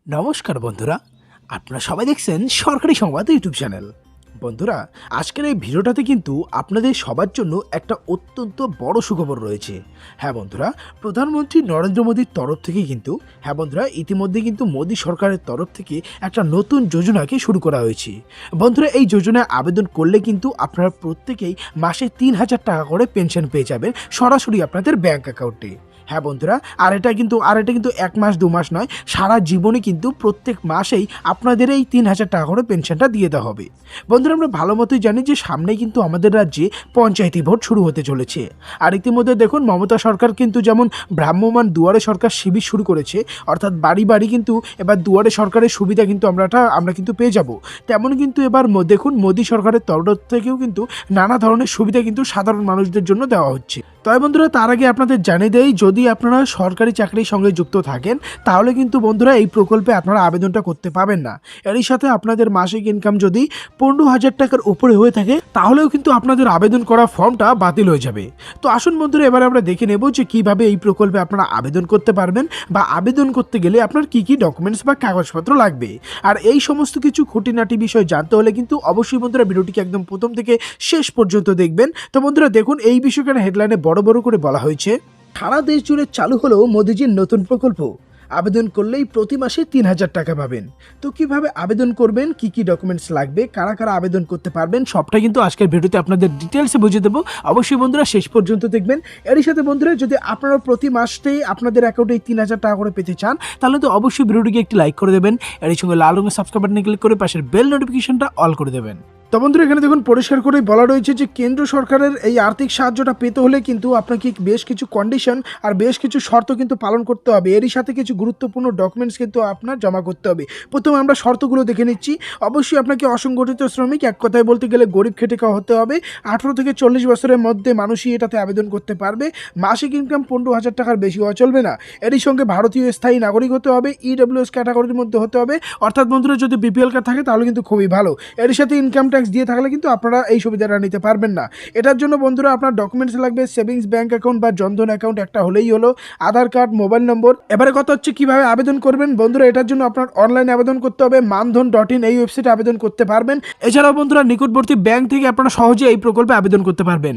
নমস্কার বন্ধুরা, আপনারা সবাই দেখছেন সরকারি সংবাদ ইউটিউব চ্যানেল। বন্ধুরা, আজকের এই ভিডিওটাতে কিন্তু আপনাদের সবার জন্য একটা অত্যন্ত বড় সুখবর রয়েছে। হ্যাঁ বন্ধুরা, প্রধানমন্ত্রী নরেন্দ্র মোদীর তরফ থেকে কিন্তু ইতিমধ্যে কিন্তু মোদী সরকারের তরফ থেকে একটা নতুন যোজনাকে শুরু করা হয়েছে। বন্ধুরা, এই যোজনায় আবেদন করলে কিন্তু আপনারা প্রত্যেকেই মাসে ৩,০০০ টাকা করে পেনশন পেয়ে যাবেন সরাসরি আপনাদের ব্যাংক অ্যাকাউন্টে। হ্যাঁ বন্ধুরা, আর এটা কিন্তু ১ মাস ২ মাস নয়, সারা জীবনে কিন্তু প্রত্যেক মাসেই আপনাদের এই ৩,০০০ টাকা করে পেনশনটা দিয়ে দেওয়া হবে। বন্ধুরা, আমরা ভালো মতোই জানি যে সামনে কিন্তু আমাদের রাজ্যে পঞ্চায়েতি ভোট শুরু হতে চলেছে। আর ইতিমধ্যে দেখুন, মমতা সরকার কিন্তু যেমন ভ্রাম্যমাণ দুয়ারে সরকার শিবির শুরু করেছে, অর্থাৎ বাড়ি বাড়ি কিন্তু এবার দুয়ারে সরকারের সুবিধা কিন্তু আমরা কিন্তু পেয়ে যাব। তেমন কিন্তু এবার দেখুন, মোদী সরকারের তরফ থেকেও কিন্তু নানা ধরনের সুবিধা কিন্তু সাধারণ মানুষদের জন্য দেওয়া হচ্ছে। তবে বন্ধুরা, তার আগে আপনাদের জানিয়ে দেই, যদি আপনারা সরকারি চাকরির সঙ্গে যুক্ত থাকেন তাহলে কিন্তু বন্ধুরা এই প্রকল্পে আপনারা আবেদনটা করতে পাবেন না। এরই সাথে আপনাদের মাসিক ইনকাম যদি ১৫,০০০ টাকার উপরে হয়ে থাকে তাহলেও কিন্তু আপনাদের আবেদন করা ফর্মটা বাতিল হয়ে যাবে। তো আসুন বন্ধুরা, এবারে আমরা দেখে নেব যে কিভাবে এই প্রকল্পে আপনারা আবেদন করতে পারবেন, বা আবেদন করতে গেলে আপনার কি কি ডকুমেন্টস বা কাগজপত্র লাগবে। আর এই সমস্ত কিছু খুঁটিনাটি বিষয় জানতে হলে কিন্তু অবশ্যই বন্ধুরা ভিডিওটিকে একদম প্রথম থেকে শেষ পর্যন্ত দেখবেন। তো বন্ধুরা দেখুন, এই বিষয়টার হেডলাইনে বড় বড় করে বলা হয়েছে, সারা দেশ জুড়ে চালু হলো মোদিজির নতুন প্রকল্প। আবেদন করলেই প্রতি মাসে ৩,০০০ টাকা পাবেন। তো কিভাবে আবেদন করবেন, কি কি ডকুমেন্টস লাগবে, কারা কারা আবেদন করতে পারবেন, সবটা কিন্তু আজকের ভিডিওতে আপনাদের ডিটেলসে বুঝিয়ে দেবো। অবশ্যই বন্ধুরা শেষ পর্যন্ত দেখবেন। এরই সাথে বন্ধুরা, যদি আপনারা প্রতি মাসেই আপনাদের অ্যাকাউন্টে ৩,০০০ টাকা করে পেতে চান তাহলে তো অবশ্যই ভিডিওটিকে একটি লাইক করে দেবেন। এর সঙ্গে লাল রঙের সাবস্ক্রাইব বাটনে ক্লিক করে পাশের বেল নোটিফিকেশনটা অল করে দেবেন। তো বন্ধুরা, এখানে দেখুন পরিষ্কার করেই বলা রয়েছে যে কেন্দ্র সরকারের এই আর্থিক সাহায্যটা পেতে হলে কিন্তু আপনাকে বেশ কিছু কন্ডিশন আর বেশ কিছু শর্ত কিন্তু পালন করতে হবে। এরই সাথে কিছু গুরুত্বপূর্ণ ডকুমেন্টস কিন্তু আপনার জমা করতে হবে। প্রথমে আমরা শর্তগুলো দেখে নিচ্ছি। অবশ্যই আপনাকে অসংগঠিত শ্রমিক, এক কথায় বলতে গেলে গরিব খেটে খাওয়া হতে হবে। ১৮ থেকে ৪০ বছরের মধ্যে মানুষই এটাতে আবেদন করতে পারবে। মাসিক ইনকাম ১৫,০০০ টাকার বেশি হওয়া চলবে না। এরই সঙ্গে ভারতীয় স্থায়ী নাগরিক হতে হবে, ইডব্লিউএস ক্যাটাগরির মধ্যে হতে হবে। অর্থাৎ বন্ধুরা, যদি বিপিএল কার্ড থাকে তাহলে কিন্তু খুবই ভালো। এর সাথে ইনকাম ট্যাক্স দিয়ে থাকলে কিন্তু আপনারা এই সুবিধাটা নিতে পারবেন না। এটার জন্য বন্ধুরা আপনার ডকুমেন্টস লাগবে সেভিংস ব্যাংক অ্যাকাউন্ট বা জনধন অ্যাকাউন্ট একটা হলেই হলো, আধার কার্ড, মোবাইল নম্বর। এবারে কথা হচ্ছে কিভাবে আবেদন করবেন। বন্ধুরা, এটার জন্য আপনার অনলাইনে আবেদন করতে হবে, মানধন.in এই ওয়েবসাইটে আবেদন করতে পারবেন। এছাড়াও বন্ধুরা, নিকটবর্তী ব্যাংক থেকে আপনারা সহজে এই প্রকল্পে আবেদন করতে পারবেন।